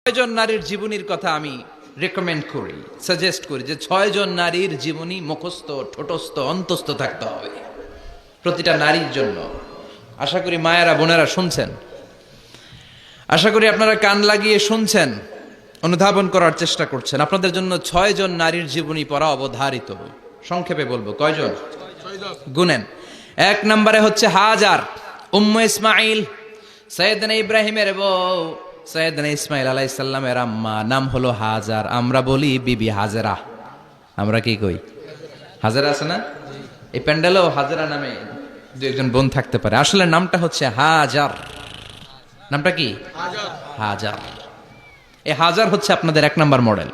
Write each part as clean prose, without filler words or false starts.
ছয়জন নারীর জীবনীর কথা আমি রেকমেন্ড করি, সাজেস্ট করি যে 6 জন নারীর জীবনী মুখস্থ, ঠোঁটস্থ, অন্তস্থ থাকতে হবে প্রতিটা নারীর জন্য। আশা করি মায়েরা, বোনেরা শুনছেন, আশা করি আপনারা কান লাগিয়ে শুনছেন, অনুধাবন করার চেষ্টা করছেন। আপনাদের জন্য 6 জন নারীর জীবনী পড়া অবধারিত। সংক্ষেপে বলবো, কয়জন গুনেন। 1 নম্বরে হচ্ছে হাজার, উম্মে ইসমাইল, সৈয়দনা ইব্রাহিমের বউ, সৈয়দনা ইসমাইল আলাইহিস সালামের আম্মা, নাম হলো হাজার। আমরা বলি বিবি হাজেরা, আমরা কি কই? হাজেরা আছে না? এই প্যান্ডেলেও হাজেরা নামে দু একজন বোন থাকতে পারে। আসলে নামটা হচ্ছে হাজার। নামটা কি? হাজার। এই হাজার হচ্ছে আপনাদের 1 নাম্বার মডেল।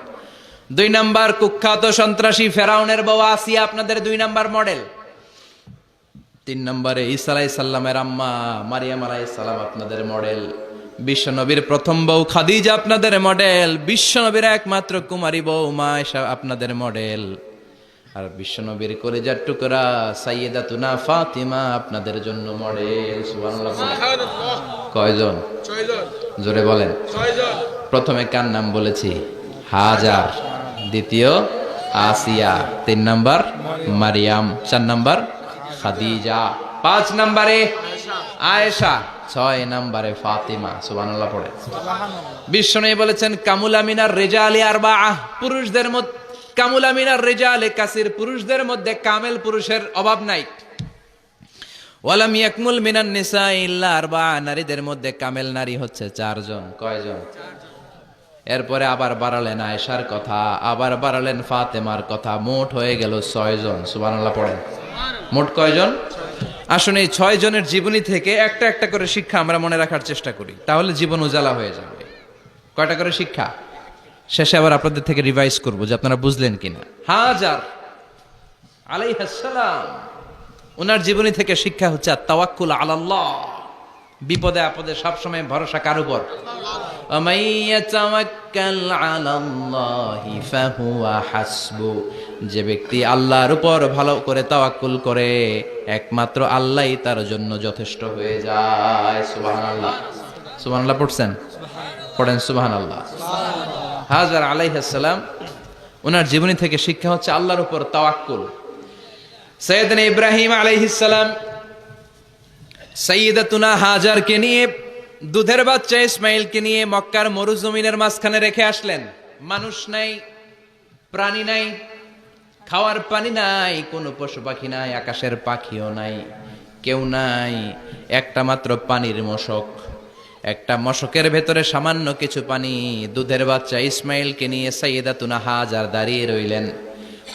2 নাম্বার, কুখ্যাত সন্ত্রাসী ফেরাউনের বউ আসিয়া আপনাদের 2 নাম্বার মডেল। 3 নম্বরে ঈসা আলাইহিস সালামের আম্মা মারিয়াম আলাইহিস সালাম আপনাদের মডেল। বিশ্বনবীর প্রথম বউ খাদিজা আপনাদের মডেল। বিশ্বনবীর একমাত্র কুমারী বউ মা আয়েশা আপনাদের মডেল। আর বিশ্বনবীর কলিজার টুকরা সাইয়্যিদাতুনা ফাতিমা আপনাদের জন্য মডেল। সুবহানাল্লাহ। কয়জন? 6 জন। জোরে বলেন। 6 জন। প্রথমে কার নাম বলেছি? হাজার। দ্বিতীয় আসিয়া। 3 নাম্বার মারিয়াম। 4 নাম্বার খাদিজা। 5 নম্বরে আয়েশা। 6 নম্বরে ফাতিমা। সুবহানাল্লাহ পড়ে। বিশ্বনবী বলেছেন কামুলা মিনার রিজালি আরবাআ, পুরুষদের মধ্যে কামুলা মিনার রিজালি কাসির, পুরুষদের মধ্যে কামেল পুরুষের অভাব নাই। ওয়ালাম ইয়াকমুল মিনান নিসা ইল্লা আরবাআ, নারীদের মধ্যে কামেল নারী হচ্ছে 4 জন। কয়জন? এরপরে আবার বাড়ালেন আয়েশার কথা, আবার বাড়ালেন ফাতেমার কথা, মোট হয়ে গেল 6 জন। সুবহানাল্লাহ পড়েন। মোট কয়জন? আসুন এই 6 জনের জীবনী থেকে একটা একটা করে শিক্ষা আমরা মনে রাখার চেষ্টা করি, তাহলে জীবন উজালা হয়ে যাবে। কয়টা করে শিক্ষা? শেষে আবার আপনাদের থেকে রিভাইজ করব যে আপনারা বুঝলেন কিনা। হাজার আলাইহিস সালাম, ওনার জীবনী থেকে শিক্ষা হচ্ছে তাওয়াক্কুল আলাল্লাহ, বিপদে আপদে সবসময় ভরসা কার উপর? যে ব্যক্তি আল্লাহর উপর ভালো করে তাওয়াক্কুল করে, একমাত্র আল্লাহই তার জন্য যথেষ্ট হয়ে যায়। সুবহানাল্লাহ। সুবহানাল্লাহ পড়ছেন? পড়েন সুবহানাল্লাহ। হাজার আলাইহিস সালাম, ওনার জীবনী থেকে শিক্ষা হচ্ছে আল্লাহর উপর তাওয়াক্কুল। সাইয়েদনা ইব্রাহিম আলাইহিস সালাম সাইয়্যিদাতুনা হাজারকে নিয়ে, দুধের বাচ্চা ইসমাইলকে নিয়ে মক্কার মরুজমিনের মাঝখানে রেখে আসলেন। মানুষ নাই, প্রাণী নাই, খাওয়ার পানি নাই, কোনো পশু পাখি নাই, আকাশের পাখিও নাই, কেউ নাই, একটা মাত্র পানির মশক। একটা মশকের ভেতরে সামান্য কিছু পানি। দুধের বাচ্চা ইসমাইলকে নিয়ে সাইয়্যিদাতুনা হাজার দাঁড়িয়ে রইলেন।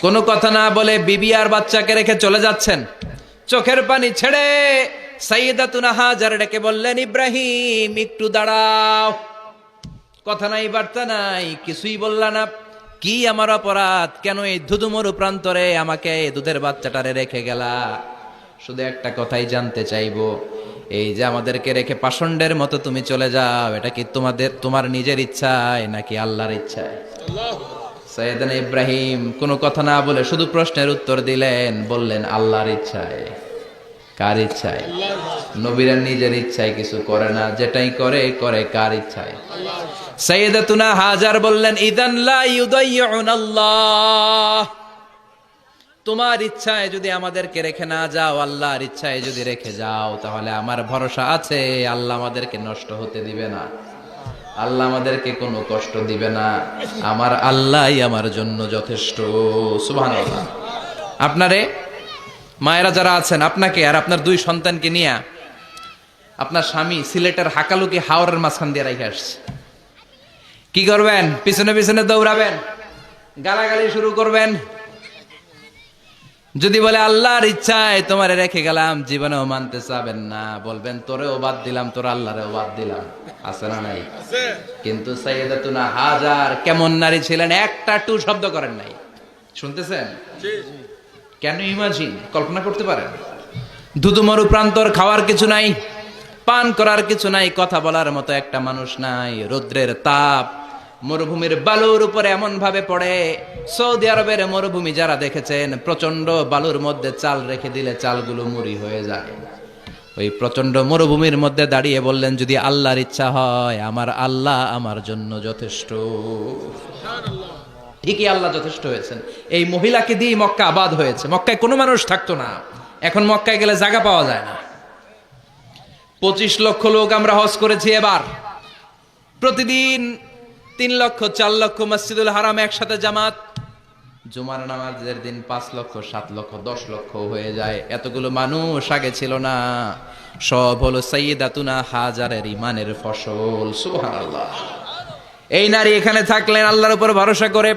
কোনো কথা না বলে বিবি আর বাচ্চাকে রেখে চলে যাচ্ছেন। চোখের পানি ছেড়ে সাইয়্যিদাতুনা হাজার ডেকে বললেন, ইব্রাহিম একটু দাঁড়াও। কথা নাই, বার্তা নাই, কিছুই বললা না। কি আমার অপরাধ? কেন এই ধুধুমরু প্রান্তরে আমাকে দুধের বাচ্চাটারে রেখে গেলা? শুধু একটা কথাই জানতে চাইবো, এই যে আমাদেরকে রেখে পাষণ্ডের মতো তুমি চলে যাও, এটা কি তোমার নিজের ইচ্ছায় নাকি আল্লাহর ইচ্ছায়? সাইয়েদনা ইব্রাহিম কোনো কথা না বলে শুধু প্রশ্নের উত্তর দিলেন, বললেন আল্লাহর ইচ্ছায়। কার ইচ্ছায়? নবীরা নিজের ইচ্ছায় কিছু করে না, যেটাই করে করে কার ইচ্ছায়? সাইয়্যিদাতুনা হাজার বললেন, ইদান লা ইউদাইয়ুনাল্লাহ, তোমার ইচ্ছায় যদি আমাদেরকে রেখে না যাও, আল্লাহর ইচ্ছায় যদি রেখে যাও, তাহলে আমার ভরসা আছে আল্লাহ আমাদেরকে নষ্ট হতে দিবে না, আল্লাহ আমাদেরকে কোনো কষ্ট দিবে না, আমার আল্লাহই আমার জন্য যথেষ্ট। সুবহানাল্লাহ। আপনারে মায়েরা যারা আছেন, আপনাকে আর আপনার 2 সন্তানকে নিয়ে আপনার স্বামী সিলেটের হাকালুকি হাওরের মাঝখান দিয়ে রেখে আসছে। কি করবেন? পিছনে পিছনে দৌড়াবেন, গালাগালি শুরু করবেন। যদি বলে আল্লাহর ইচ্ছায় তোমারে রেখে গেলাম, জীবনেও মানতে চাবেন না, বলবেন তোরেও বাদ দিলাম, তোর আল্লাহরেও বাদ দিলাম। আছে না নাই? কিন্তু সাইয়্যিদাতুনা হাজার কেমন নারী ছিলেন? একটা টু শব্দ করেন নাই। শুনতেছেন? কেন ইমাজিন, কল্পনা করতে পারেন? ধুধুমরু প্রান্তর, খাওয়ার কিছু নাই, পান করার কিছু নাই, কথা বলার মতো একটা মানুষ নাই, রৌদ্রের তাপ মরুভূমির বালুর উপরে এমন ভাবে পড়ে। সৌদি আরবের মরুভূমি যারা দেখেছেন, প্রচন্ড বালুর মধ্যে চাল রেখে দিলে চালগুলো মুড়ি হয়ে যায়। ওই প্রচন্ড মরুভূমির মধ্যে দাঁড়িয়ে বললেন, যদি আল্লাহর ইচ্ছা হয় আমার আল্লাহ আমার জন্য যথেষ্ট। ঠিকই আল্লাহ যথেষ্ট হয়েছেন। এই মহিলাকে দিয়ে মক্কা আবাদ হয়েছে। মক্কায় কোনো মানুষ থাকতো না, এখন মক্কায় গেলে জায়গা পাওয়া যায় না। 25 লক্ষ লোক আমরা হজ করেছি এবার। প্রতিদিন 3 লক্ষ 4 লক্ষ মসজিদুল হারাম একসাথে জামাত। জুমার নামাজের দিন 5 লক্ষ 7 লক্ষ 10 লক্ষ হয়ে যায়। এতগুলো মানুষ আগে ছিল না। সব হলো সাইয়্যিদাতুনা হাজারের ইমানের ফসল। সুবহানাল্লাহ। এই নারী এখানে থাকলেন আল্লাহর উপর ভরসা করে,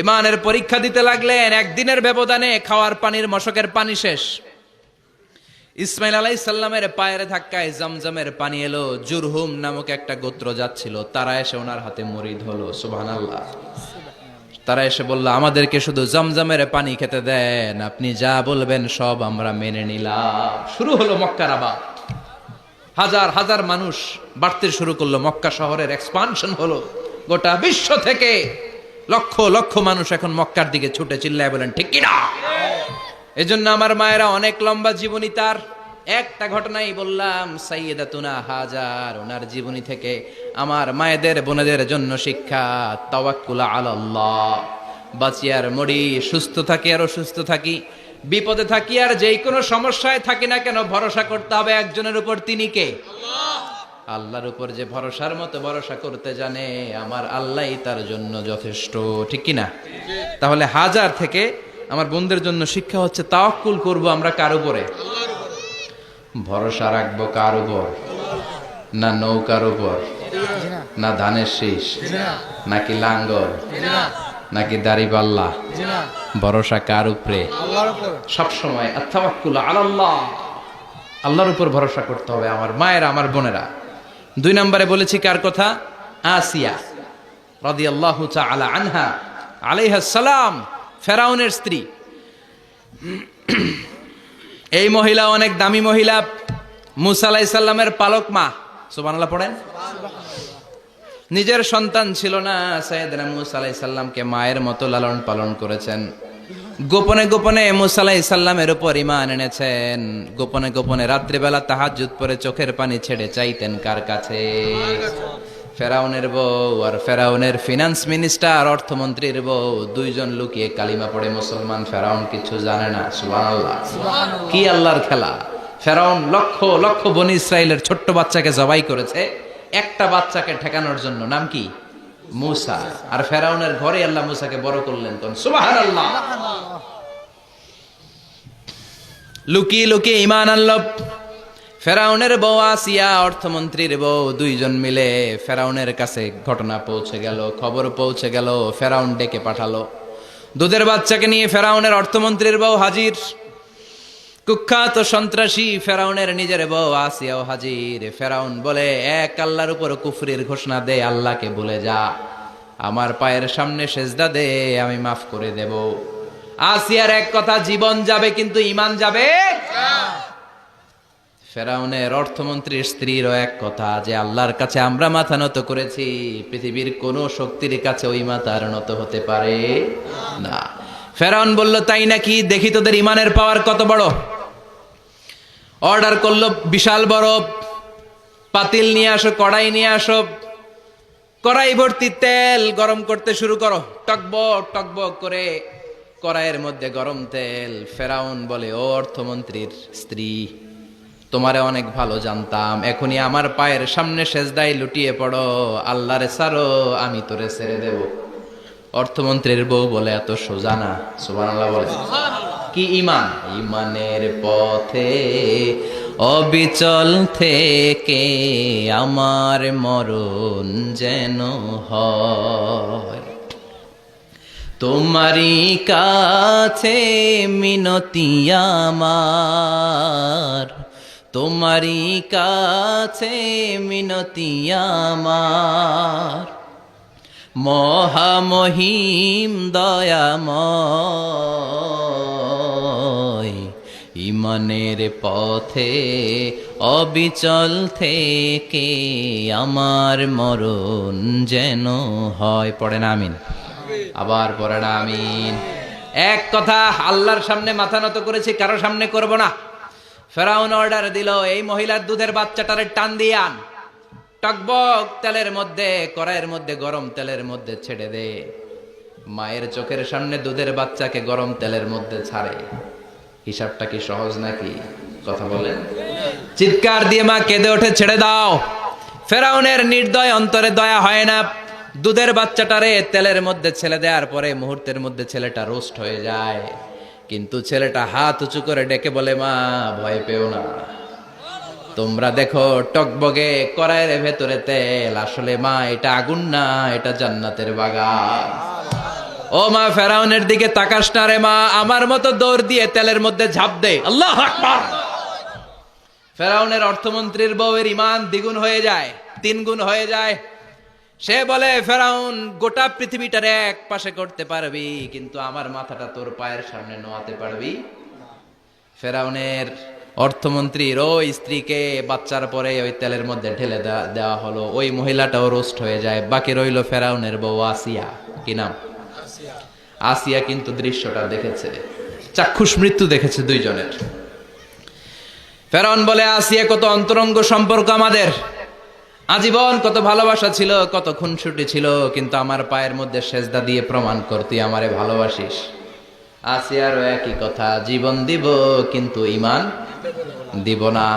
ইমানের পরীক্ষা দিতে লাগলেন। একদিনের ব্যবধানে খাওয়ার পানির মশকের পানি শেষ। ইসমাইল আলাইহিস সালামের পায়ের ধাক্কায় জমজমের পানি এলো। জুরহুম নামক একটা গোত্র যাচ্ছিল, তারা এসে ওনার হাতে মুরিদ হলো। সুবহানাল্লাহ। তারা এসে বলল, আমাদেরকে শুধু জমজমের পানি খেতে দেন, আপনি যা বলবেন সব আমরা মেনে নিলাম। শুরু হলো মক্কার আবাদ। হাজার হাজার মানুষ বাড়তে শুরু করলো। মক্কা শহরের এক্সপানশন হলো। গোটা বিশ্ব থেকে লক্ষ লক্ষ মানুষ এখন মক্কার দিকে ছুটে চিল্লায় বলেন ঠিক কিনা। এজন্য আমার মায়েরা অনেক লম্বা জীবনী। তার একটা ঘটনাই বললাম, সাইয়্যিদাতুনা হাজার, ওনার জীবনী থেকে আমার মায়েদের বোনেদের জন্য শিক্ষা। তাওয়াক্কুল আলাল্লাহ। বাঁচি আর মরি, সুস্থ থাকি আর অসুস্থ থাকি, বিপদে থাকি আর যেই কোনো সমস্যায় থাকি না কেন, ভরসা করতে হবে একজনের উপর। তিনি কে? আল্লাহর উপর যে ভরসার মতো ভরসা করতে জানে, আমার আল্লাহই তার জন্য যথেষ্ট। ঠিক কিনা? তাহলে হাজার থেকে আমার বোনদের জন্য শিক্ষা হচ্ছে, তাওয়াক্কুল করব আমরা কার উপরে? ভরসা রাখবো কার উপর? না নৌকার উপর, না ধানের শীষ, নাকি লাঙ্গল, নাকি দাড়িপাল্লা? ভরসা কার উপরে? সবসময় আত্তাওয়াক্কুল আলাল্লাহ, আল্লাহর উপর ভরসা করতে হবে আমার মায়েরা, আমার বোনেরা। 2 নম্বরে বলেছি কার কথা? আসিয়া রাদিয়াল্লাহু তাআলা আনহা আলাইহাস সালাম, ফেরাউনের স্ত্রী। এই মহিলা অনেক দামি মহিলা, মুসা আলাইহিস সালামের পালক মা। সুবহানাল্লাহ পড়েন। নিজের সন্তান ছিল না, সাইয়েদনা মুসা আলাইহিস সালামকে মায়ের মতো লালন পালন করেছেন। গোপনে গোপনে মুসা আলাইহিস সালামের উপর ঈমান এনেছেন। গোপনে গোপনে রাত্রিবেলা তাহাজ্জুদ পড়ে চোখের পানি ছেড়ে চাইতেন কার কাছে? ফেরাউনের বউ আর ফেরাউনের ফিনান্স মিনিস্টার, অর্থমন্ত্রীর বউ, 2 জন লুকিয়ে কালিমা পড়ে মুসলমান। ফেরাউন কিছু জানে না। সুবহানাল্লাহ। কি আল্লাহর খেলা! ফেরাউন লক্ষ লক্ষ বনি ইসরাইলের ছোট্ট বাচ্চাকে জবাই করেছে একটা বাচ্চাকে ঠেকানোর জন্য। নাম কি? মুসা। আর ফেরাউনের ঘরে আল্লাহ মুসাকে বড় করলেন। তখন সুবহানাল্লাহ। লুকিয়ে লুকিয়ে ঈমান আনলো। ফেরাউনের বউ আসিয়া, অর্থমন্ত্রীর বউ, 2 জন মিলে ফেরাউনের কাছে ঘটনা পৌঁছে গেল, খবর পৌঁছে গেল। ফেরাউন ডেকে পাঠালো। দুধের বাচ্চাকে নিয়ে ফেরাউনের অর্থমন্ত্রীর বউ হাজির। কুখ্যাত সন্ত্রাসী ফেরাউনের নিজের বউ আসিয়াও হাজির। ফেরাউন বলে, এক আল্লাহর উপর কুফরির ঘোষণা দে, আল্লাহকে ভুলে যা, আমার পায়ের সামনে সেজদা দে, আমি মাফ করে দেব। আসিয়ার এক কথা, জীবন যাবে কিন্তু ঈমান যাবে না। ফেরাউনের অর্থমন্ত্রীর স্ত্রীরও এক কথা, যে আল্লাহর কাছে আমরা মাথা নত করেছি, পৃথিবীর কোন শক্তির কাছে ওই মাথা আর নত হতে পারে না। ফেরাউন বলল, তাই নাকি? দেখি তোদের ঈমানের পাওয়ার কত বড়। অর্ডার করলো, বিশাল বড় পাতিল নিয়ে আসো, কড়াই নিয়ে আসো, কড়াই ভর্তি তেল গরম করতে শুরু করো। টকবক টকবক করে কড়াইয়ের মধ্যে গরম তেল। ফেরাউন বলে, ও অর্থমন্ত্রীর স্ত্রী, তোমারে অনেক ভালো জানতাম, এখনই আমার পায়ের সামনে সেজদায় লুটিয়ে পড়ো, আল্লাহরে ছাড়ো, আমি তোরে ছেড়ে দেব। অর্থমন্ত্রীর বউ বলে, এত সোজা না। সুবহানাল্লাহ বলে। কি ঈমান? ঈমানের পথে অবিচল থেকে আমার মরণ যেন হয়, তোমারই কাছে মিনতি আমার, তোমারই কাছে মিনতি আমার, মহামহিম দয়াময়, ঈমানের পথে অবিচল থেকে আমার মরণ যেন হয়। পড়েন আমিন। আবার পড়েন আমিন। এক কথা, আল্লাহর সামনে মাথা নত করেছি, কারো সামনে করব না। ফেরাউন অর্ডার দিল, এই মহিলার দুধের বাচ্চাটারে টান দিয়ে আন, টকবক তেলের মধ্যে, কড়াইয়ের মধ্যে গরম তেলের মধ্যে ছেড়ে দে। মায়ের চোখের সামনে দুধের বাচ্চাকে গরম তেলের মধ্যে ছাড়ে। হিসাবটা কি সহজ নাকি? কথা বলেন। চিৎকার দিয়ে মা কেঁদে ওঠে, ছেড়ে দাও। ফেরাউনের নির্দয় অন্তরে দয়া হয় না। দুধের বাচ্চাটারে তেলের মধ্যে ছেড়ে দেওয়ার পরে মুহূর্তের মধ্যে ছেলেটা রোস্ট হয়ে যায়। কিন্তু ছেলেটা হাত উঁচু করে ডেকে বলে, মা ভয় পেও না, তোমরা দেখো টকবগে কড়াইয়ের ভেতরে তেল, আসলে মা এটা আগুন না, এটা জান্নাতের বাগান। ও মা, ফেরাউনের দিকে তাকাস না রে মা, আমার মতো দৌড় দিয়ে তেলের মধ্যে ঝাঁপ দে। আল্লাহু আকবার। ফেরাউনের অর্থমন্ত্রীর বউয়ের ঈমান দ্বিগুণ হয়ে যায়, 3 গুণ হয়ে যায়। সে বলে, ফেরাউন গোটা পৃথিবীটার এক পাশে করতে পারবি, কিন্তু আমার মাথাটা তোর পায়ের সামনে নোয়াতে পারবি? ফেরাউনের অর্থমন্ত্রীর ওই স্ত্রীকে বাচ্চার পরে ওই তেলের মধ্যে ঢেলে দেওয়া হলো। ওই মহিলাটাও রোস্ট হয়ে যায়। বাকি রইল ফেরাউনের বউ আসিয়া। কি নাম? আসিয়া কিন্তু দৃশ্যটা দেখেছে, চাক্ষুষ মৃত্যু দেখেছে দুইজনের। ফেরাউন বলে, আসিয়া কত অন্তরঙ্গ সম্পর্ক আমাদের, আজীবন কত ভালোবাসা ছিল, কত খুনসুটি ছিল, কিন্তু আমার পায়ের মধ্যে সেজদা দিয়ে প্রমাণ কর তুই আমারে ভালোবাসিস। আসিয়ারও একই কথা, জীবন দিব কিন্তু ঈমান দিব না।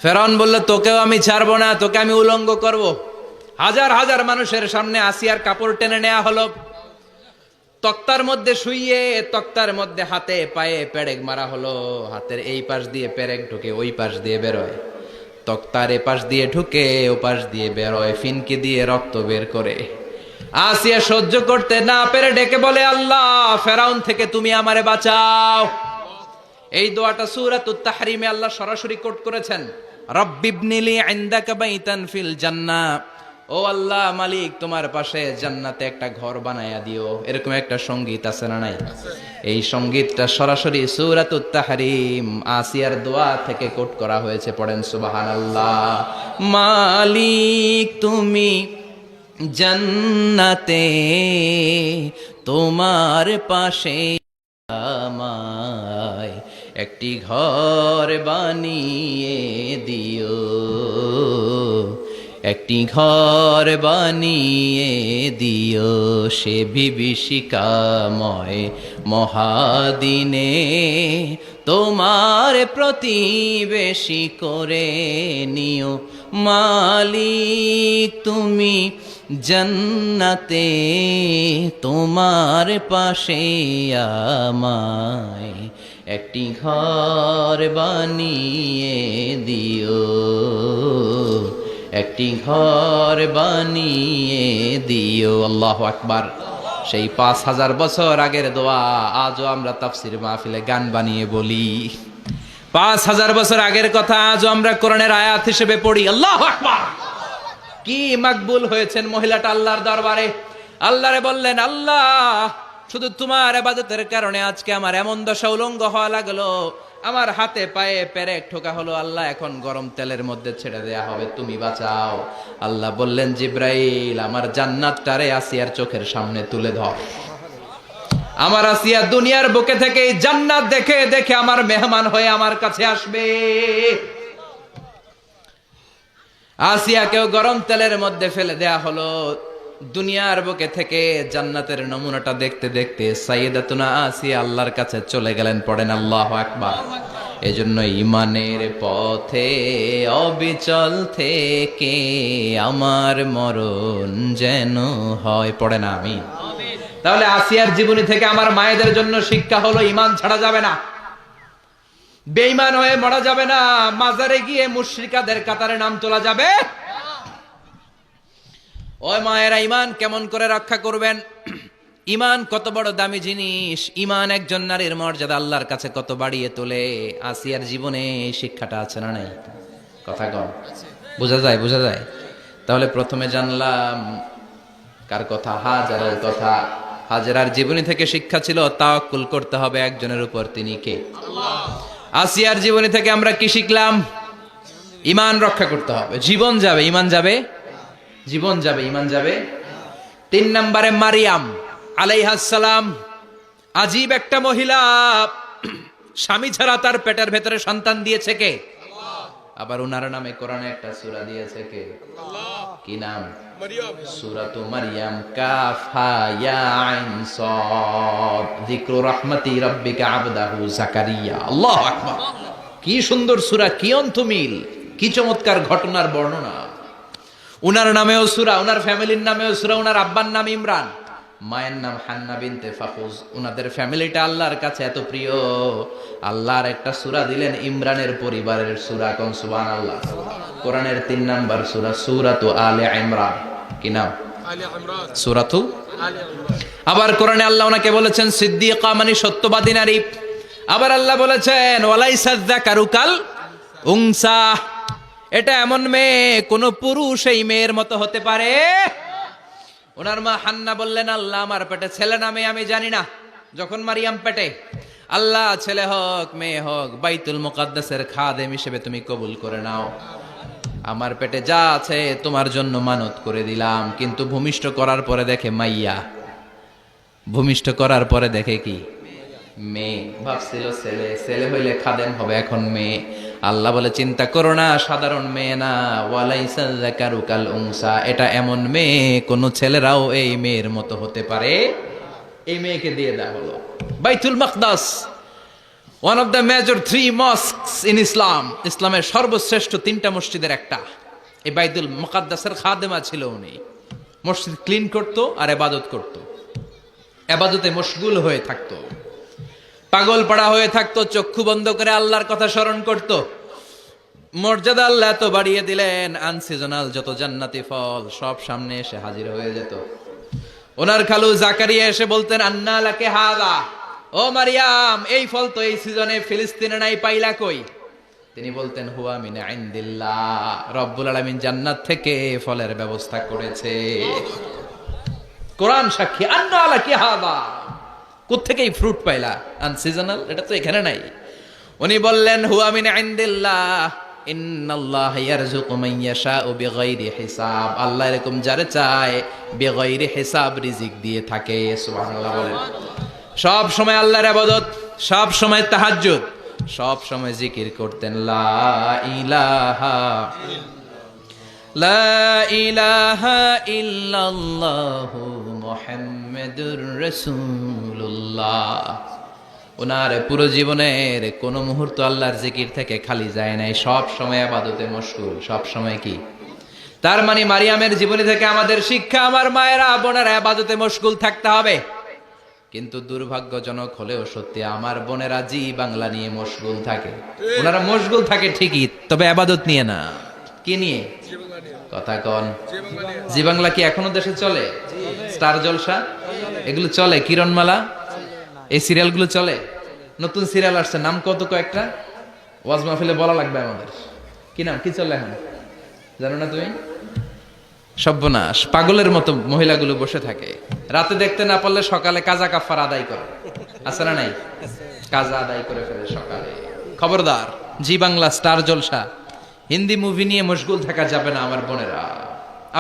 ফেরাউন বলল, তোকেও আমি ছাড়বো না, তোকে আমি উলঙ্গ করব। হাজার হাজার মানুষের সামনে আসিয়ার কাপড় টেনে নেওয়া হলো, তক্তার মধ্যে শুইয়ে তক্তার মধ্যে হাতে পায়ে পেরেক মারা হলো। হাতের এই পাশ দিয়ে পেরেক ঢুকে ওই পাশ দিয়ে বেরোয়, তক্তার এ পাশ দিয়ে ঢুকে ও পাশ দিয়ে বেরোয়, ফিনকি দিয়ে রক্ত বের করে। আসিয়া সহ্য করতে না পেরে ডেকে বলে, আল্লাহ, ফেরাউন থেকে তুমি আমারে বাঁচাও। এই দোয়াটা সূরাতুত তাহরিমে আল্লাহ সরাসরি কোট করেছেন, রব্বিবনিলি ইনদাকা বাইতান ফিল জান্নাহ। ও আল্লাহ মালিক, তোমার পাশে জান্নাতে একটা ঘর বানায়া দিও। এরকম একটা সঙ্গীত আছে না নাই? এই সঙ্গীতটা সরাসরি সূরাতুত তাহরিম আসিয়ার দোয়া থেকে কোট করা হয়েছে। পড়েন সুবহানাল্লাহ। মালিক তুমি জান্নাতে, তোমার পাশে আমায় একটি ঘর বানিয়ে দিও, একটি ঘর বানিয়ে দিও, সে বিভীষিকাময় মহাদিনে তোমার প্রতিবেশী করে নিও। মালিক তুমি জান্নাতে, তোমার পাশে আমায় একটি ঘর বানিয়ে দিও, একটি ঘর বানিয়ে দিও। আল্লাহু আকবার। সেই 5000 বছর আগের দোয়া আজও আমরা তাফসীর মাহফিলে গান বানিয়ে বলি। 5000 বছর আগের কথা আজও আমরা কোরআনের আয়াত হিসেবে পড়ি। আল্লাহু আকবার। কি মাকবুল হয়েছেন মহিলাটা আল্লাহর দরবারে। আল্লাহরে বললেন, আল্লাহ, শুধু তোমার ইবাদতের কারণে আজকে আমার এমন দশা উলঙ্গ হওয়া লাগলো, আমার হাতে পায়ে পেরেক ঠোকা হলো। আল্লাহ, এখন গরম তেলের মধ্যে ছেড়ে দেয়া হবে, তুমি বাঁচাও। আল্লাহ বললেন, জিব্রাইল, আমার জান্নাতটারে আসিয়ার চোখের সামনে তুলে ধর। আমার আসিয়া দুনিয়ার বুকে থেকে এই জান্নাত দেখে দেখে আমার মেহমান হয়ে আমার কাছে আসবে। আসিয়াকেও গরম তেলের মধ্যে ফেলে দেয়া হলো। দুনিয়ার বুকে থেকে জান্নাতের নমুনাটা দেখতে দেখতে সাইয়েদাতুনা আসিয়া আল্লাহর কাছে চলে গেলেন। পড়েন আল্লাহু আকবার। এজন্য ঈমানের পথে অবিচল থেকে আমার মরণ যেন হয়। পড়েন আমিন। তাহলে আসিয়ার জীবনী থেকে আমার মায়েদের জন্য শিক্ষা হলো, ঈমান ছাড়া যাবে না, বেঈমান হয়ে মরা যাবে না, মাজারে গিয়ে মুশরিকাদের কাতারে নাম তোলা যাবে। ওই মায়েরা ঈমান কেমন করে রক্ষা করবেন? ঈমান কত বড় দামি জিনিস, ঈমান একজন নারীর মর্যাদা আল্লাহর কাছে কত বাড়িয়ে তোলে। আসিয়ার জীবনে এই শিক্ষাটা আছে না নাই? কথা কম, বোঝা যায়? বোঝা যায়? তাহলে প্রথমে জানলাম কার কথা? হাজেরার কথা। হাজেরার জীবনী থেকে শিক্ষা ছিল তাওয়াক্কুল করতে হবে একজনের উপর, তিনি কে? আল্লাহ। আসিয়ার জীবনী থেকে আমরা কি শিখলাম? ঈমান রক্ষা করতে হবে। জীবন যাবে, ঈমান যাবে, জীবন যাবে, ঈমান যাবে। 3 নম্বরে মারিয়াম আলাইহিস সালাম, আজীব একটা মহিলা, স্বামী ছাড়া তার পেটের ভেতরে সন্তান দিয়েছে কে? আবার উনার নামে কোরআনে একটা সূরা দিয়েছে কে? কি নাম? সূরাতু মারইয়াম। কাফ হা ইয়া আইন সাদ, যিকরু রাহমাতি রাব্বিকা আবদাহু জাকারিয়া। আল্লাহু আকবার। কি সুন্দর সূরা, কি অন্তমিল, কি চমৎকার ঘটনার বর্ণনা। উনার নামেও সূরা, উনার ফ্যামিলির নামেও সূরা। উনার আব্বার নাম ইমরান, মায়ের নাম হান্না বিনতে ফাকুজ। উনাদের ফ্যামিলিটা আল্লাহর কাছে এত প্রিয়, আল্লাহর একটা সূরা দিলেন ইমরানের পরিবারের সূরা। কোন সুবহানাল্লাহ। কোরআনের 3 নাম্বার সূরা, সূরাতু আলে ইমরান। কি নাম? আলে ইমরান, সূরাতু আলে ইমরান। আবার কোরআনে আল্লাহ ওনাকে বলেছেন সিদ্দিকা, মানে সত্যবাদী নারী। আবার আল্লাহ বলেছেন ওয়ালাইসা যাকারু কাল উনসা, এটা এমন মেয়ে কোন পুরুষ এই মেয়ের মতো হতে পারে? ওনার মা হান্না বললেন, আল্লাহ আমার পেটে ছেলে না মেয়ে আমি জানি না। যখন মারিয়াম পেটে, আল্লাহ ছেলে হোক মেয়ে হোক বাইতুল মুকাদ্দাসের খাদেম হিসেবে তুমি কবুল করে নাও। আমার পেটে যা আছে তোমার জন্য মানত করে দিলাম। কিন্তু ভূমিষ্ঠ করার পরে দেখে মাইয়া, ভূমিষ্ঠ করার পরে দেখে কি? মেয়ে। ভাবছিল ছেলে, ছেলে হইলে খাদেম হবে, এখন মেয়ে। আল্লাহ বলে চিন্তা করো না, সাধারণ মেয়ে না। ওয়ালাইসা যাকারু কাল উনসা, এটা এমন মেয়ে কোন ছেলেরাও এই মেয়ের মতো হতে পারে। এই মেয়েকে দিয়ে দেওয়া হলো Baitul Maqdis, one of the major 3 mosques in Islam. ইসলামের সর্বশ্রেষ্ঠ 3টা মসজিদের একটা। এই বাইতুল মুকাদ্দাসের খাদেমা ছিল উনি। মসজিদ ক্লিন করতো আর ইবাদত করতো, ইবাদতে মশগুল হয়ে থাকতো, পাগল পাড়া হয়ে থাকতো, চক্ষু বন্ধ করে আল্লাহর কথা স্মরণ করত। মর্যাদা আল্লাহ এত বাড়িয়ে দিলেন, আনসিজনাল যত জান্নাতি ফল সব সামনে এসে হাজির হয়ে যেত। ওনার খালু জাকারিয়া এসে বলতেন আন্না লাকে হাযা, ও মারিয়াম এই ফল তো এই সিজনে ফিলিস্তিনে নাই, পাইলা কই? তিনি বলতেন হুয়া মিন ইনদিল্লাহ, রব্বুল আলামিন জান্নাত থেকে ফলের ব্যবস্থা করেছে। কোরআন সাক্ষী, আন্না লাকে হাযা, কোত্থেকে এই ফ্রুট পাইলা? আনসিজনাল, এটা তো এখানে নাই। উনি বললেন হুয়া মিন ইনদিল্লাহ, ইন্নাল্লাহ ইয়ারযুকু মান ইয়াশাউ বিগাইরি হিসাব। আল্লাহ এরকম যারে চায় বিগাইরি হিসাব রিজিক দিয়ে থাকে। সুবহানাল্লাহ বলেন। সব সময় আল্লাহর ইবাদত, সব সময় তাহাজ্জুদ, সব সময় জিকির করতেন লা ইলাহা লা ইলাহা ইল্লাল্লাহু মুহাম্মাদুর রাসূলুল্লাহ। ওনার পুরো জীবনের কোন মুহূর্ত আল্লাহর জিকির থেকে খালি যায় নাই, সব সময় ইবাদতে মশগুল, সব সময় কি? তার মানে মারিয়ামের জীবনী থেকে আমাদের শিক্ষা, আমার মায়েরা বোনেরা ইবাদতে মশগুল থাকতে হবে। কিন্তু দুর্ভাগ্যজনক হলেও সত্যি, আমার বোনেরা জি বাংলা নিয়ে মশগুল থাকে। ওনারা মশগুল থাকে ঠিকই, তবে ইবাদত নিয়ে না। কি নিয়ে? কথা কন। জি বাংলা কি এখনো দেশে চলে? স্টার জলসা এগুলো চলে, কিরণমালা, এই সিরিয়ালগুলো চলে। নতুন সিরিয়াল আসছে, নাম কত কয়েকটা, ওয়াজ মাহফিলে বলা লাগবে আমাদের। কি নাম, কি চলে এখন জানো না তুমি? সর্বনাশ, পাগলের মতো মহিলাগুলো বসে থাকে, রাতে দেখতে না পারলে সকালে কাজা কাফার আদায় করে। আছে না নাই? কাজা আদায় করে ফেলে সকালে। খবরদার, জি বাংলা, স্টার জলসা, হিন্দি মুভি নিয়ে মশগুল থাকা যাবে না আমার বোনেরা।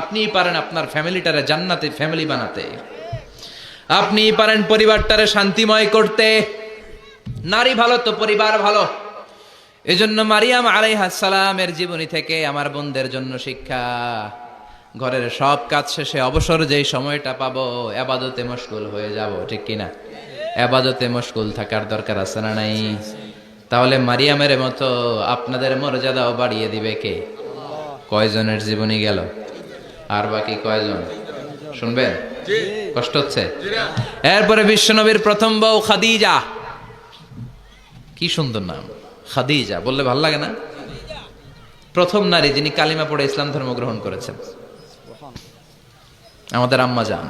আপনিই পারেন আপনার ফ্যামিলিটারে জান্নাতে ফ্যামিলি বানাতে, আপনিই পারেন পরিবারটারে শান্তিময় করতে। নারী ভালো তো পরিবার ভালো। এজন্য মারিয়াম আলাইহিস সালামের জীবনী থেকে আমার বোনদের জন্য শিক্ষা। ঘরের সব কাজ শেষে অবসর যেই সময়টা পাবো, ইবাদতে মশগুল হয়ে যাব, ঠিক কিনা? ইবাদতে মশগুল থাকার দরকার আছে না নাই? তাহলে মারিয়ামের মতো আপনাদের মর্যাদাও বাড়িয়ে দিবে কে? কয়জনের জীবনী গেল, আর বাকি কয়জন শুনবেন? কষ্ট হচ্ছে? এরপরে বিশ্বনবীর প্রথম বউ খাদিজা। কি সুন্দর নাম, খাদিজা বললে ভাল লাগে না? প্রথম নারী যিনি কালিমা পড়ে ইসলাম ধর্ম গ্রহণ করেছেন, আমাদের আম্মা জান।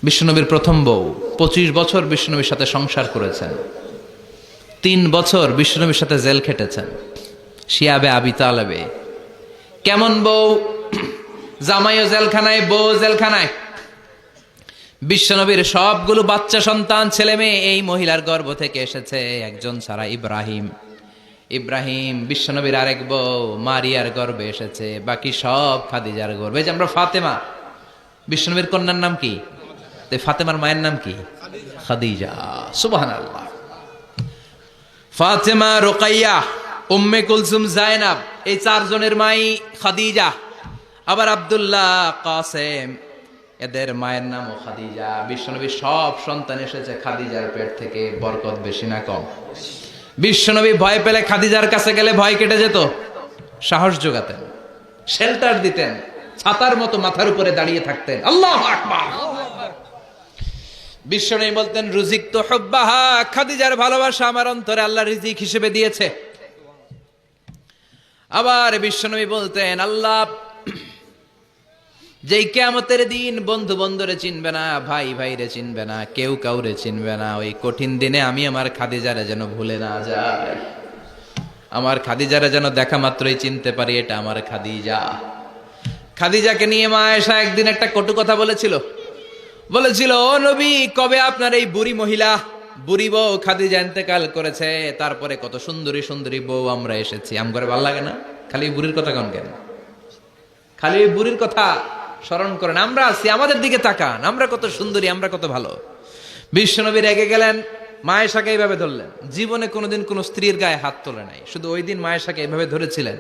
বিশ্বনবীর প্রথম বউ, 25 বছর বিশ্বনবীর সাথে সংসার করেছেন, 3 বছর বিশ্বনবীর সাথে জেল খেটেছেন, শিয়াবে আবি তালেবে। কেমন বউ? জামাইও জেলখানায়, বউ জেলখানায়। বিশ্বনবীর সবগুলো বাচ্চা সন্তান, ছেলে মেয়ে এই মহিলার গর্ভ থেকে এসেছে, একজন ছাড়া, ইব্রাহিম। ইব্রাহিম বিশ্বনবীর আরেক বউ মারিয়ার গর্ভে এসেছে, বাকি সব খাদিজার গর্ভে। যে আমরা ফাতেমা, বিশ্বনবীর কন্যার নাম কি? ফাতেমার মায়ের নাম কি? খাদিজা। সুবহানাল্লাহ। ফাতেমা, রুকাইয়া, উম্মে কুলসুম, জায়নাব, এই চারজনের মাই খাদিজা। আবার আব্দুল্লাহ, কাসেম, এদের মায়ের নামও খাদিজা। বিশ্বনবী সব সন্তান এসেছে খাদিজার পেট থেকে। বরকত বেশি না কম? বিশ্বনবী ভয় পেলে খাদিজার কাছে গেলে ভয় কেটে যেত। সাহস যোগাতেন, শেল্টার দিতেন, ছাতার মতো মাথার উপরে দাঁড়িয়ে থাকতেন। আল্লাহু আকবার। বিশ্বনবী বলতেন, রুজিক তো হুব্বাহা, খাদিজার ভালোবাসা আমার অন্তরে আল্লাহ রিজিক হিসেবে দিয়েছে। আবার বিশ্বনবী বলতেন, আল্লাহ যেই কিয়ামতের দিন বন্ধু বন্ধুরে চিনবে না, ভাই ভাইরে চিনবে না, কেউ কাউরে চিনবে না, ওই কঠিন দিনে আমি আমার খাদিজারে যেন ভুলে না যাই। আমার খাদিজারে যেন দেখা মাত্রই চিনতে পারি এটা আমার খাদিজা। খাদিজাকে নিয়ে মা আয়েশা একদিন একটা কটু কথা বলেছিল। ও নবী, কবে আপনার এই বুড়ি মহিলা, বুড়ি বউ খাদিজা ইন্তেকাল করেছে, তারপরে কত সুন্দরী সুন্দরী বউ আমরা এসেছি, আম করে ভাল লাগে না? খালি বুড়ির কথা কোন কেন? খালি ওই বুড়ির কথা স্মরণ করেন। আমরা আছি, আমাদের দিকে তাকান, আমরা কত সুন্দরী, আমরা কত ভালো। বিশ্বনবী রেগে গেলেন, মা আয়েশাকে এইভাবে ধরলেন। জীবনে কোনোদিন কোনো স্ত্রীর গায়ে হাত তোলে নাই, শুধু ওই দিন মা আয়েশাকে এইভাবে ধরেছিলেন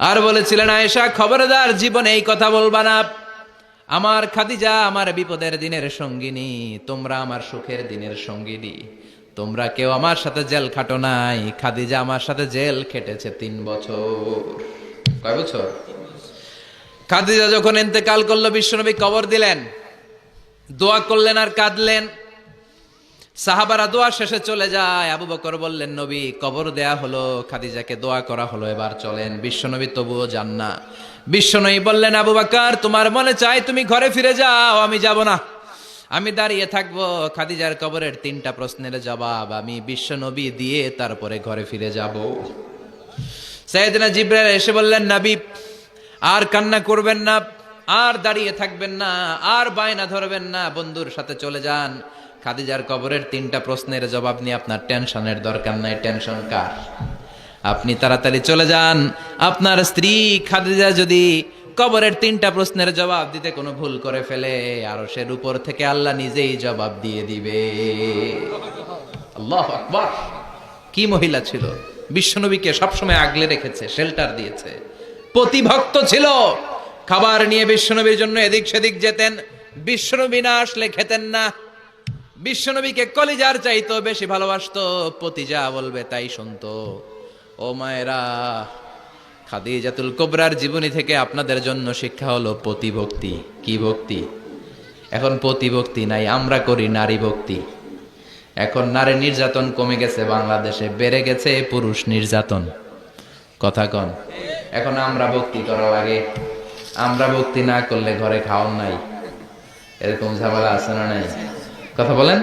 আর বলেছিলেন, আয়েশা খবরদার, জীবনে এই কথা বলবা না। আমার খাদিজা আমার বিপদের দিনের সঙ্গিনী, তোমরা আমার সুখের দিনের সঙ্গিনী। তোমরা কেউ আমার সাথে জেল খাটো নাই, খাদিজা আমার সাথে জেল খেটেছে 3 বছর। কয় বছর? খাদিজা যখন ইন্তেকাল করলো, বিশ্বনবী কবর দিলেন, দোয়া করলেন আর কাঁদলেন। সাহাবারা দোয়া শেষে চলে যায়। আবু বকর বললেন, নবী কবর দেয়া হলো, খাদিজাকে দোয়া করা হলো, এবার চলেন। বিশ্বনবী তবুও যান না। বিশ্বনবী বললেন, আবু বকর তোমার মনে চাই তুমি ঘরে ফিরে যাও, আমি যাব না, আমি দাঁড়িয়ে থাকবো। খাদিজার কবরের 3টা প্রশ্নের জবাব আমি বিশ্বনবী দিয়ে তারপরে ঘরে ফিরে যাব। সাইয়েদনা জিবরাইল এসে বললেন, নবী আর কান্না করবেন না, আর দাঁড়িয়ে থাকবেন না, আর বায়না ধরবেন না, বন্ধুর সাথে চলে যান। খাদিজার কবরের 3টা প্রশ্নের জবাব নিয়ে আপনার টেনশনের দরকার নাই। টেনশন কার? আপনি তাড়াতাড়ি চলে যান। আপনার স্ত্রী খাদিজা যদি কবরের 3টা প্রশ্নের জবাব দিতে কোনো ভুল করে ফেলে, আরশের উপর থেকে আল্লাহ নিজেই জবাব দিয়ে দিবে। আল্লাহু আকবার। কি মহিলা ছিল! বিশ্বনবীকে সবসময় আগলে রেখেছে, শেল্টার দিয়েছে। প্রতিভক্ত ছিল। খাবার নিয়ে বিশ্বনবীর জন্য এদিক সেদিক যেতেন। বিশ্বনবী না আসলে খেতেন না। বিশ্বনবীকে কলিজার চাইতো বেশি ভালোবাসতো। পতি যা বলবে তাই শুনতো। ও মায়েরা, খাদিজাতুল কুবরার জীবনী থেকে আপনাদের জন্য শিক্ষা হলো প্রতিভক্তি। কি ভক্তি? এখন প্রতিভক্তি নাই, আমরা করি নারী ভক্তি। এখন নারী নির্যাতন কমে গেছে বাংলাদেশে, বেড়ে গেছে পুরুষ নির্যাতন। কথা কন। এখন আমরা ভক্তি করা লাগে। আমরা ভক্তি না করলে ঘরে খাওয়ান নাই, এরকম ঝামেলা আছে না নাই? কথা বলেন।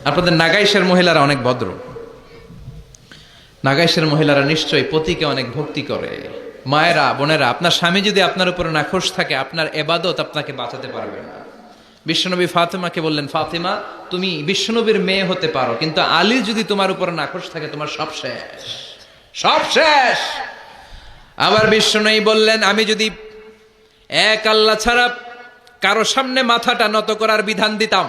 আপনাদের নাগাইশের মহিলারা অনেক ভদ্র। নাগাইশের মহিলারা নিশ্চয়ই পতিকে অনেক ভক্তি করে। মায়েরা, বোনেরা, আপনার স্বামী যদি আপনার উপরে নাখোশ থাকে, আপনার এবাদত আপনাকে বাঁচাতে পারবে না। বিশ্বনবী ফাতেমাকে বললেন, ফাতেমা তুমি বিশ্বনবীর মেয়ে হতে পারো, কিন্তু আলী যদি তোমার উপরে নাখোশ থাকে, তোমার সব শেষ, সব শেষ। আবার বিশ্বনবী বললেন, আমি যদি এক আল্লাহ ছাড়া কারো সামনে মাথাটা নত করার বিধান দিতাম,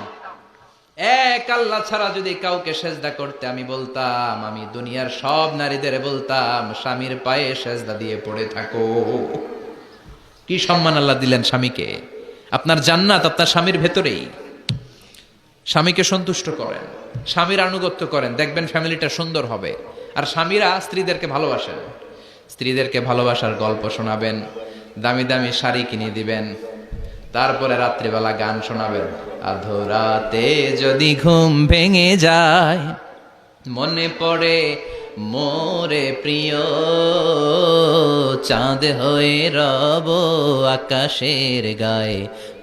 এক আল্লাহ ছাড়া যদি কাউকে সেজদা করতে আমি বলতাম, আমি দুনিয়ার সব নারীদের বলতাম স্বামীর পায়ে সেজদা দিয়ে পড়ে থাকো। কি সম্মান আল্লাহ দিলেন স্বামীকে! আপনার জান্নাত আপনার স্বামীর ভেতরেই। স্বামীকে সন্তুষ্ট করেন, স্বামীর আনুগত্য করেন, দেখবেন ফ্যামিলিটা সুন্দর হবে। আর স্বামীরা স্ত্রীদেরকে ভালোবাসেন, স্ত্রীদেরকে ভালোবাসার গল্প শোনাবেন, দামি দামি শাড়ি কিনে দিবেন, তারপরে রাত্রিবেলা গান শোনাবেন। আধরাতে যদি ঘুম ভেঙে যায়, মনে পড়ে মোরে প্রিয়, চাঁদ হয়ে রব আকাশের গায়ে,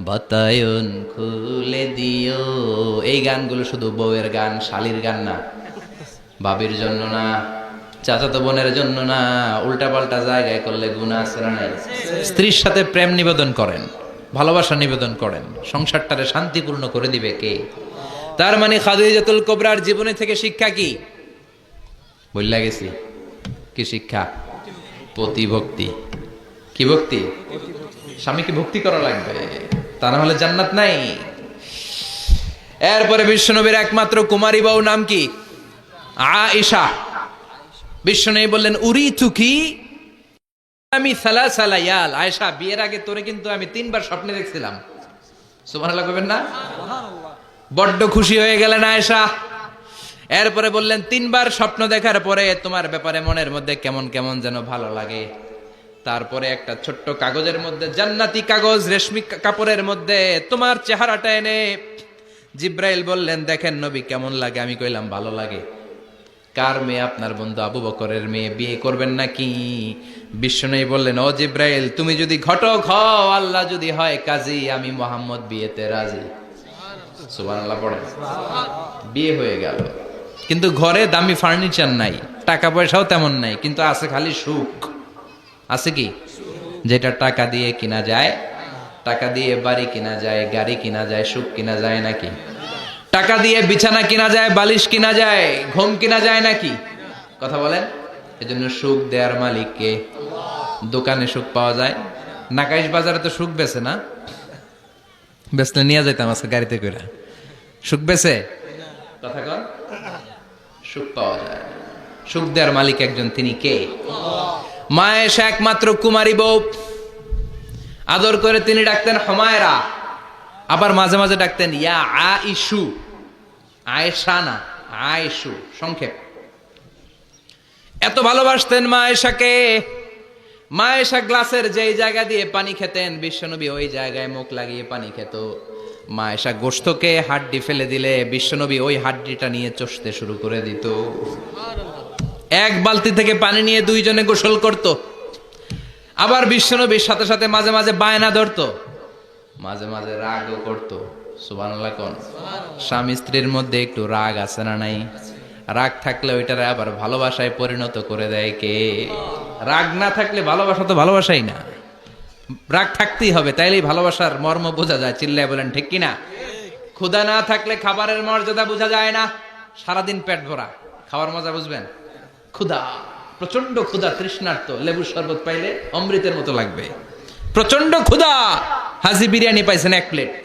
বাতায়ন খুলে দিও। এই গানগুলো শুধু বউয়ের গান, শালীর গান না, বাবির জন্য না, চাচাতো বোনের জন্য না। উল্টা পাল্টা জায়গায় করলে গুনাহ আছে না নাই? স্ত্রীর সাথে প্রেম নিবেদন করেন, ভালোবাসা নিবেদন করেন, সংসারটারে শান্তিপূর্ণ করে দিবে কে? তার মানে খাদিজাতুল কুবরার জীবনী থেকে শিক্ষা কি? বললা গেছি কি শিক্ষা? প্রতিভক্তি। কি ভক্তি? স্বামীকে ভক্তি করা লাগবে, তা না হলে জান্নাত নাই। এরপরে বিশ্বনবীর একমাত্র কুমারী বউ নাম কি? আয়েশা। বিশ্বনবী বললেন উরি তুকি আমি সালাসা লায়াল, আয়েশা বিয়ের আগে তোরে কিন্তু আমি 3 বার স্বপ্নে দেখছিলাম। সুবহানাল্লাহ কইবেন না? বড্ড খুশি হয়ে গেলেন আয়েশা। এরপরে বললেন 3 বার স্বপ্ন দেখার পরে তোমার ব্যাপারে মনের মধ্যে কেমন কেমন যেন ভালো লাগে। তারপরে একটা ছোট্ট কাগজের মধ্যে, জান্নাতি কাগজ, রেশমি কাপড়ের মধ্যে তোমার চেহারাটা এনে জিব্রাইল বললেন দেখেন নবী কেমন লাগে। আমি কইলাম ভালো লাগে। কার মেয়ে? আপনার বন্ধু আবু বকরের মেয়ে, বিয়ে করবেন নাকি? বিশ্বনবী বললেন ও জিব্রাইল, তুমি যদি ঘটক হও, আল্লাহ যদি হয় কাজী, আমি মুহাম্মদ বিয়েতে রাজি। সুবহানাল্লাহ পড়েন। বিয়ে হয়ে গেল, কিন্তু ঘরে দামি ফার্নিচার নাই, টাকা পয়সাও তেমন নাই, কিন্তু আছে খালি সুখ। আছে কি? যেটা টাকা দিয়ে কিনা যায়। টাকা দিয়ে বাড়ি কিনা যায়, গাড়ি কিনা যায়, সুখ কিনা যায় নাকি? টাকা দিয়ে বিছানা কিনা যায়, বালিশ কিনা যায়, ঘুম কিনা যায় নাকি? কথা বলেন। এজন্য সুখ দেয়ার মালিক কে? দোকানে সুখ পাওয়া যায়, নাকাইশ বাজারে তো সুখ বেছে না, বেচলে নিয়ে যাইতাম আজকে গাড়িতে করে। সুখ বেছে? কথা কন। সুখ পাওয়া যায়, সুখ দেয়ার মালিক একজন, তিনি কে? মা এসে একমাত্র কুমারী বউ, আদর করে তিনি ডাকতেন হুমায়রা, আবার মাঝে মাঝে ডাকতেন ইয়া আইশু। আয়েশা না, আয়েশু, সংক্ষেপ। এত ভালোবাসতেন মা আয়েশাকে। মা আয়েশা গ্লাসের যেই জায়গা দিয়ে পানি খেতেন, বিশ্বনবী ওই জায়গায় মুখ লাগিয়ে পানি খেত। মা আয়েশা গোশতকে হাড্ডি ফেলে দিলে বিশ্বনবী ওই হাড্ডিটা নিয়ে চষতে শুরু করে দিত। এক বালতি থেকে পানি নিয়ে দুইজনে গোসল করত। আবার বিশ্বনবীর সাথে সাথে মাঝে মাঝে বায়না ধরতো, মাঝে মাঝে রাগও করত। সুবহানাল্লাহ কোন? স্বামী স্ত্রীর মধ্যে একটু রাগ আছে না নাই? রাগ থাকলে ওইটারে আবার ভালোবাসায় পরিণত করে দেয় কে? রাগ না থাকলে ভালোবাসা তো ভালোবাসাই না। রাগ থাকতেই হবে, তাইলেই ভালোবাসার মর্ম বোঝা যায়। চিল্লায় বলেন ঠিক কিনা? ক্ষুধা না থাকলে খাবারের মর্যাদা বোঝা যায় না। সারাদিন পেট ভরা, খাওয়ার মজা বুঝবেন? ক্ষুধা, প্রচন্ড ক্ষুধা, তৃষ্ণার্ত, লেবুর শরবত পাইলে অমৃতের মতো লাগবে। প্রচন্ড ক্ষুধা, হাজি বিরিয়ানি পাইছেন 1 প্লেট,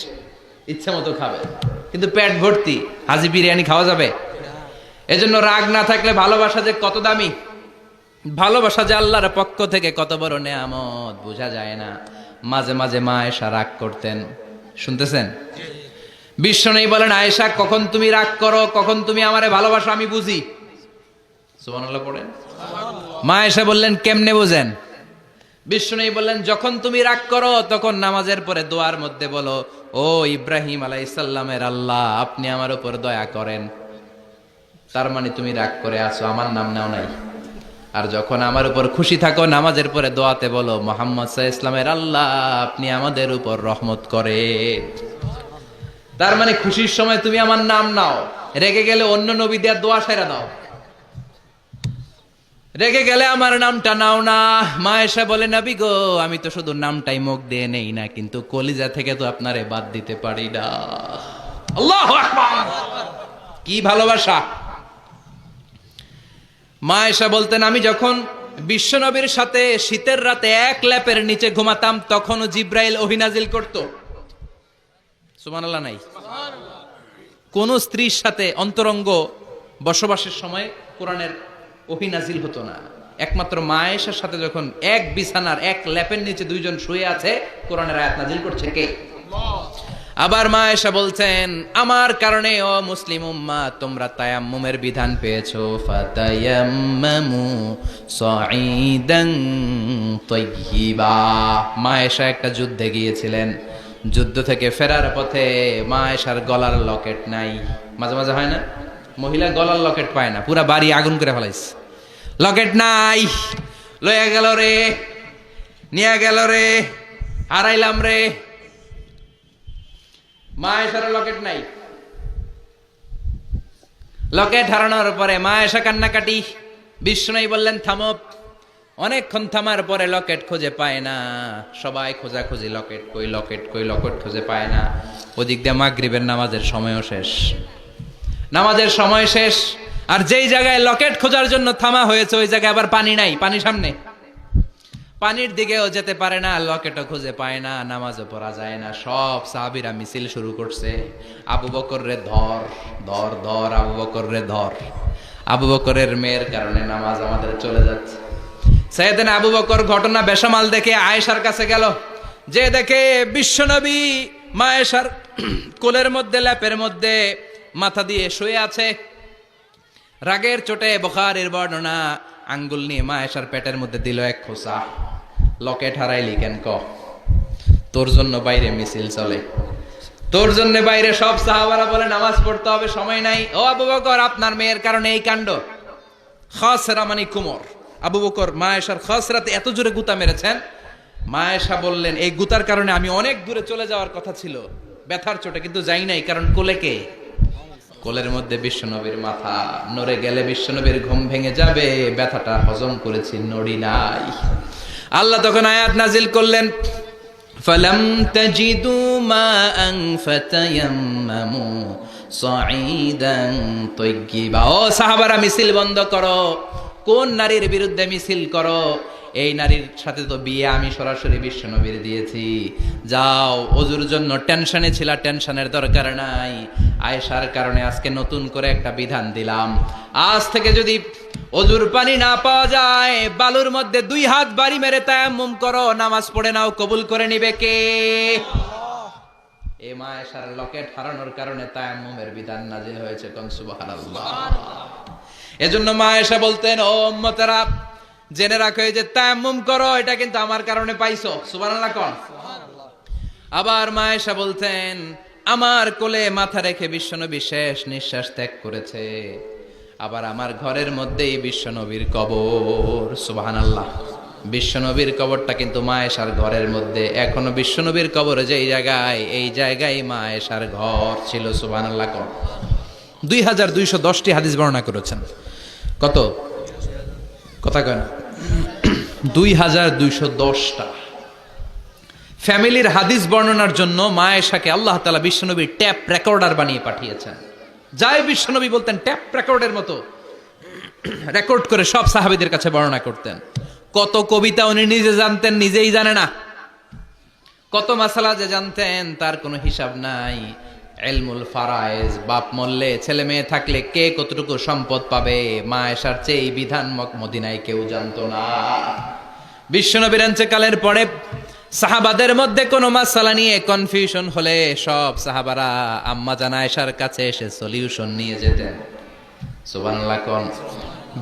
ইচ্ছা মতো খাবে, কিন্তু পেট ভর্তি, হাজি বিরিয়ানি খাওয়া যাবে? এজন্য রাগ না থাকলে ভালোবাসা যে কত দামি, ভালোবাসা যে আল্লাহর পক্ষ থেকে কত বড় নেয়ামত বোঝা যায় না। মাঝে মাঝে মা আয়েশা রাগ করতেন। শুনতেছেন? বিশ্বনবী বলেন আয়েশা, কখন তুমি রাগ করো, কখন তুমি আমারে ভালোবাসো আমি বুঝি। সুবহানাল্লাহ পড়েন। মা আয়েশা বললেন কেমনে বুঝেন? বিশ্বনবী বললেন যখন তুমি রাগ করো তখন নামাজের পরে দোয়ার মধ্যে বলো, ও ইব্রাহিম আলাইহিস সালামের আল্লাহ, আপনি আমার উপর দয়া করেন। তার মানে তুমি রাগ করে আছো, আমার নাম নাও নাই। আর যখন আমার উপর খুশি থাকো নামাজের পরে দোয়াতে বলো, মুহাম্মদ সাল্লাল্লাহু আলাইহি ওয়াসাল্লামের আল্লাহ, আপনি আমাদের উপর রহমত করে। তার মানে খুশির সময় তুমি আমার নাম নাও, রেগে গেলে অন্য নবী দেওয়ার দোয়া সেরা দাও, রেগে গেলে আমার নামটা নাও না। মা আয়েশা বলে নবী গো, আমি তো শুধু নামটাই মুখ দিয়ে নেই না, কিন্তু কলিজা থেকে তো আপনারে বাদ দিতে পারি না। আল্লাহু আকবার! কি ভালোবাসা! মা আয়েশা বলতেন আমি যখন বিশ্বনবীর সাথে শীতের রাতে এক ল্যাপের নিচে ঘুমাতাম তখনও জিব্রাইল ওহী নাজিল করত। সুবহানাল্লাহ নাই? কোন স্ত্রীর সাথে অন্তরঙ্গ বসবাসের সময় কোরআনের ওহী নাজিল হতো না। একমাত্র মা আয়েশার সাথে যখন এক বিছানার এক ল্যাপের নিচে দুইজন শুয়ে আছে, কোরআনের আয়াত নাজিল করছে কে? আবার মা আয়েশা বলছেন আমার কারণে ও মুসলিম উম্মাহ তোমরা তায়াম্মুমের বিধান পেয়েছো। ফাতায়াম্মামু সাঈদান তাইয়্যিবা। মা আয়েশা একটা যুদ্ধে গিয়েছিলেন, যুদ্ধ থেকে ফেরার পথে মা আয়েশার গলার লকেট নাই। মাঝে মাঝে হয় না, মহিলা গলার লকেট পায় না, পুরা বাড়ি আগুন করে ফেলাইছে, লকেট নাই, লইয়া গেল রে, নিয়ে গেল রে, হারাইলাম রে। মা আয়েশার লকেট নাই। লকেট হারানোর পরে মা আয়েশা কান্নাকাটি। বিশ্বনবী বললেন থামো। অনেকক্ষণ থামার পরে লকেট খুঁজে পায় না, সবাই খোঁজাখুঁজি, লকেট কই, লকেট কই, লকেট খুঁজে পায় না। ওদিক দিয়ে মাগরিবের নামাজের সময়ও শেষ, নামাজের সময় শেষ। আর যেই জায়গায় লকেট খোঁজার জন্য থামা হয়েছে ওই জায়গায় আবার পানি নাই, পানি সামনে, পানির দিকেও যেতে পারে না, লকেটও খুঁজে পায় না, নামাজও পড়া যায় না। সব সাহাবীরা মিছিল শুরু করছে, আবু বকর রে ধর ধর ধর, আবু বকর রে ধর। আবু বকরের মেয়ের কারণে নামাজ আমাদের চলে যাচ্ছে। সাইয়েদনা আবু বকর ঘটনা বেসামাল দেখে আয়েশার কাছে গেল, যে দেখে বিশ্বনবী মা আয়েশার কোলের মধ্যে ল্যাপের মধ্যে মাথা দিয়ে শুয়ে আছে। রাগের চোটে বুখারীর বর্ণনা, আঙ্গুল নিয়ে মা আয়েশার পেটের মধ্যে দিল এক খোঁচা। লকেট হারাইলি কেন ক? তোর জন্য বাইরে মিছিল চলে, তোর জন্য বাইরে সব সাহাবারা বলে নামাজ পড়তে হবে, সময় নাই। ও আবু বকর, আপনার মেয়ের কারণে এই কাণ্ড। খাসরা মানে কুমর। আবু বকর মা আয়েশার খাসরাতে এত জোরে গুতা মেরেছেন, মা আয়েশা বললেন এই গুতার কারণে আমি অনেক দূরে চলে যাওয়ার কথা ছিল ব্যথার চোটে, কিন্তু যাই নাই, কারণ কোলে কে? কোলের মধ্যে বিশ্বনবীর মাথা, নড়ে গেলে বিশ্বনবীর ঘুম ভেঙে যাবে, ব্যথাটা হজম করেছি, নড়ি নাই। আল্লাহ তখন আয়াত নাজিল করলেন, ফালাম তাজিদু মাআন ফাতায়াম্মামু সাঈদান তাইয়্যিবা। ও সাহাবারা, মিছিল বন্ধ করো। কোন নারীর বিরুদ্ধে মিছিল করো? এই নারীর সাথে তো বিয়ে আমি সরাসরি বিশ্বনবীর দিয়েছি। যাও, ওযুর জন্য টেনশনে ছিলা, টেনশনের দরকার নাই। আয়েশার কারণে আজকে নতুন করে একটা বিধান দিলাম, আজ থেকে যদি ওযুর পানি না পাওয়া যায়, বালুর মধ্যে 2 হাত বাড়ি মেরে তায়াম্মুম করো, নামাজ পড়ে নাও, কবুল করে নিবে কে? এই মা আয়েশার লকেট হারানোর কারণে তায়াম্মুমের বিধান নাজিল হয়েছে। কোন সুবহানাল্লাহ। এজন্য মা আয়েশা বলতেন, ও উম্মতেরা জেনে রাখো, এই যে তায়াম্মুম করো, এটা কিন্তু আমার কারণে পাইছো। সুবহানাল্লাহ কোন? আবার মা আয়েশা বলতেন, আমার কোলে মাথা রেখে বিশ্বনবী শেষ নিঃশ্বাস ত্যাগ করেছে, আবার আমার ঘরের মধ্যেই বিশ্বনবীর কবর। সুবহানাল্লাহ। বিশ্বনবীর কবরটা কিন্তু মা আয়েশার ঘরের মধ্যে। এখনো বিশ্বনবীর কবর যেই জায়গায়, এই জায়গায় মা আয়েশার ঘর ছিল। সুবহানাল্লাহ কোন? 2210টি হাদিস বর্ণনা করেছেন। কত? কথা কয় না? 2210টা ফ্যামিলির হাদিস বর্ণনার জন্য মা আয়েশাকে আল্লাহ তাআলা বিশ্বনবীর ট্যাপ রেকর্ডার বানিয়ে পাঠিয়েছেন। যাই বিশ্বনবী বলতেন, ট্যাপ রেকর্ডের মতো রেকর্ড করে সব সাহাবীদের কাছে বর্ণনা করতেন। কত কবিতা উনি নিজে জানতেন, নিজেই জানে না। কত মাসালা যে জানতেন, তার কোনো হিসাব নাই। ইলমুল ফারায়েজ, বাপ মরলে ছেলে মেয়ে থাকলে কে কতটুকু সম্পদ পাবে, মা আয়েশার চেয়ে এই বিধান মদিনায় কেউ জানতো না। বিশ্বনবীর ইন্তেকালের পরে সাহাবাদের মধ্যে কোনো মাসালা নিয়ে কনফিউশন হলে সব সাহাবারা আম্মা জান আয়েশার কাছে এসে সলিউশন নিয়ে যেতেন। সুবহানাল্লাহ কোন?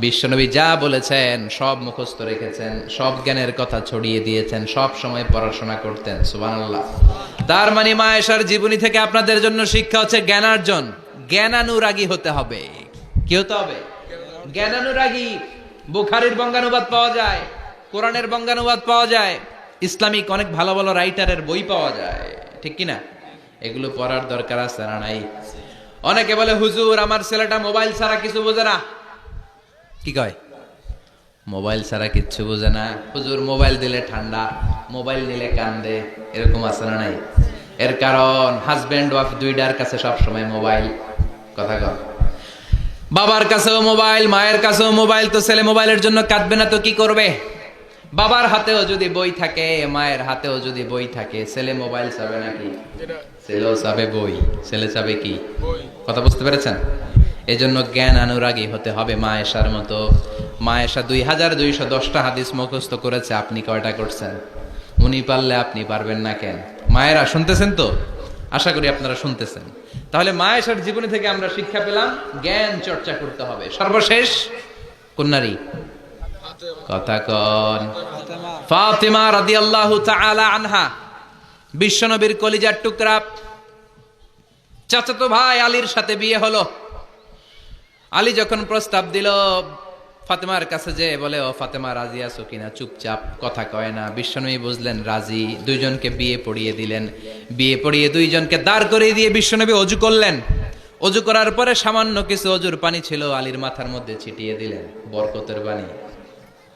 বিশ্বনবী যা বলেছেন সব মুখস্থ রেখেছেন, সব জ্ঞানের কথা ছড়িয়ে দিয়েছেন, সব সময় পড়াশোনা করতেন। সুবহানাল্লাহ। তার মানে মা আয়েশার জীবনী থেকে আপনাদের জন্য শিক্ষা হচ্ছে জ্ঞানার্জন, জ্ঞানানুরাগী হতে হবে। কি হতে হবে? জ্ঞানানুরাগী। বুখারীর বঙ্গানুবাদ পাওয়া যায়, কোরআনের বঙ্গানুবাদ পাওয়া যায়, ইসলামিক অনেক ভালো ভালো রাইটারের বই পাওয়া যায়, ঠিক কিনা? এগুলো পড়ার দরকার আছে না নাই? অনেকে বলে, হুজুর আমার ছেলেটা মোবাইল ছাড়া কিছু বোঝে না। কি কয়? মোবাইল ছাড়া কিচ্ছু বোঝে না। হুজুর মোবাইল দিলে ঠান্ডা, মোবাইল নিলে কান্দে, এরকম আছে না নাই? এর কারণ হাজব্যান্ড ওয়াইফ দুইটার কাছে সব সময় মোবাইল। কথা কর। বাবার কাছেও মোবাইল, মায়ের কাছেও মোবাইল, তো ছেলে মোবাইলের জন্য কাঁদবে না তো কি করবে? বাবার হাতেও যদি বই থাকে, মায়ের হাতেও যদি বই থাকে, ছেলে মোবাইল চাবে নাকি? ছেলেও চাবে বই, ছেলে চাবে কি? কথা বুঝতে পেরেছেন? এজন্য জ্ঞান অনুরাগী হতে হবে মা আয়েশার মতো। মা আয়েশা 2210টা হাদিস মুখস্থ করেছে, আপনি কয়টা করছেন? উনি পারলে আপনি পারবেন না কেন? মায়েরা শুনতেছেন তো? আশা করি আপনারা শুনতেছেন। তাহলে মা আয়েশার জীবনী থেকে আমরা শিক্ষা পেলাম, জ্ঞান চর্চা করতে হবে। সর্বশেষ কোন নারী? কথা কন। ফাতিমা রাদিয়াল্লাহু তাআলা আনহা, বিশ্বনবীর কলিজার টুকরা। চাচাতো ভাই আলীর সাথে বিয়ে হলো। আলী যখন প্রস্তাব দিল, ফাতেমার কাছে যে বলে, ও ফাতেমা রাজি আছো কিনা? চুপচাপ, কথা কয় না। বিশ্বনবী বুঝলেন রাজি, দুইজনকে বিয়ে পড়িয়ে দিলেন। বিয়ে পড়িয়ে দুইজনকে দাঁড় করিয়ে দিয়ে বিশ্বনবী অজু করলেন। অজু করার পরে সামান্য কিছু অজুর পানি ছিল, আলীর মাথার মধ্যে ছিটিয়ে দিলেন, বরকতের পানি।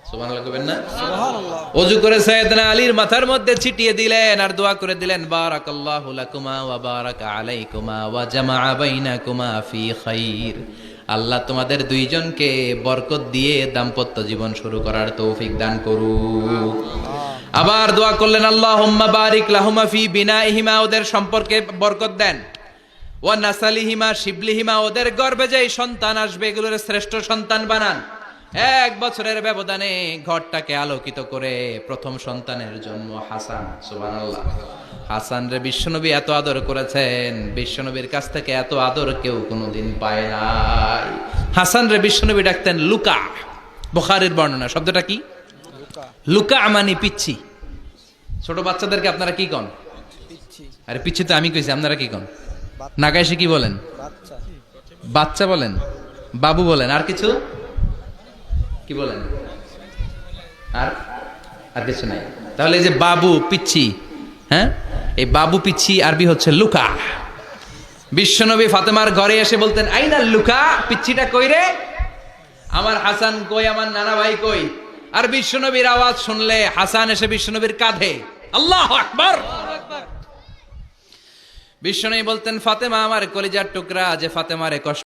সুবহানাল্লাহ কইবেন না? সুবহানাল্লাহ। অজু করে সাইয়েদনা আলীর মাথার মধ্যে ছিটিয়ে দিলেন আর দোয়া করে দিলেন, বারাকাল্লাহু লাকুমা ওয়া বারাকা আলাইকুমা ওয়া জামাআ বাইনাকুমা ফি খাইর। আল্লাহ তোমাদের দুইজনকে বরকত দিয়ে দাম্পত্য জীবন শুরু করার তৌফিক দান করুক। আবার দোয়া করলেন, আল্লাহুম্মা বারিক লাহুমা ফি বিনাইহিমা, ওদের সম্পর্কে বরকত দেন। ওয়া নাসালিহিমা শিবলিহিমা, ওদের গর্ভে যেই সন্তান আসবে এগুলোর শ্রেষ্ঠ সন্তান বানান। 1 বছরের ব্যবধানে ঘরটাকে আলোকিত করে প্রথম সন্তানের জন্ম হাসান। সুবহানাল্লাহ। হাসান রে বিশ্বনবী এত আদর করেছেন, বিশ্বনবীর কাছ থেকে এত আদর কেউ কোনোদিন পায় নাই। হাসান রে বিশ্বনবী ডাকতেন লুকা। বুখারীর বর্ণনা, শব্দটা কি? লুকা মানে পিচ্ছি। ছোট বাচ্চাদেরকে আপনারা কি কন? আরে পিচ্ছি তো আমি কইছি, আপনারা কি কন? নাগাইশে কি বলেন? বাচ্চা বলেন, বাবু বলেন, আর কিছু কি বলেন? আর আর কিছু নাই। তাহলে এই যে বাবু পিচ্ছি, হ্যাঁ, এই বাবু পিচ্ছি আরবি হচ্ছে লুকা। বিশ্বনবী ফাতেমার ঘরে এসে বলতেন আইনা লুকা, পিচ্ছিটা কই রে? আমার হাসান কই, আমার নানা ভাই কই? আর বিশ্বনবীর আওয়াজ শুনলে হাসান এসে বিশ্বনবীর কাঁধে, আল্লাহু আকবার। বিশ্বনবী বলতেন ফাতেমা আমার কলিজার টুকরা, যে ফাতেমারে কষ্ট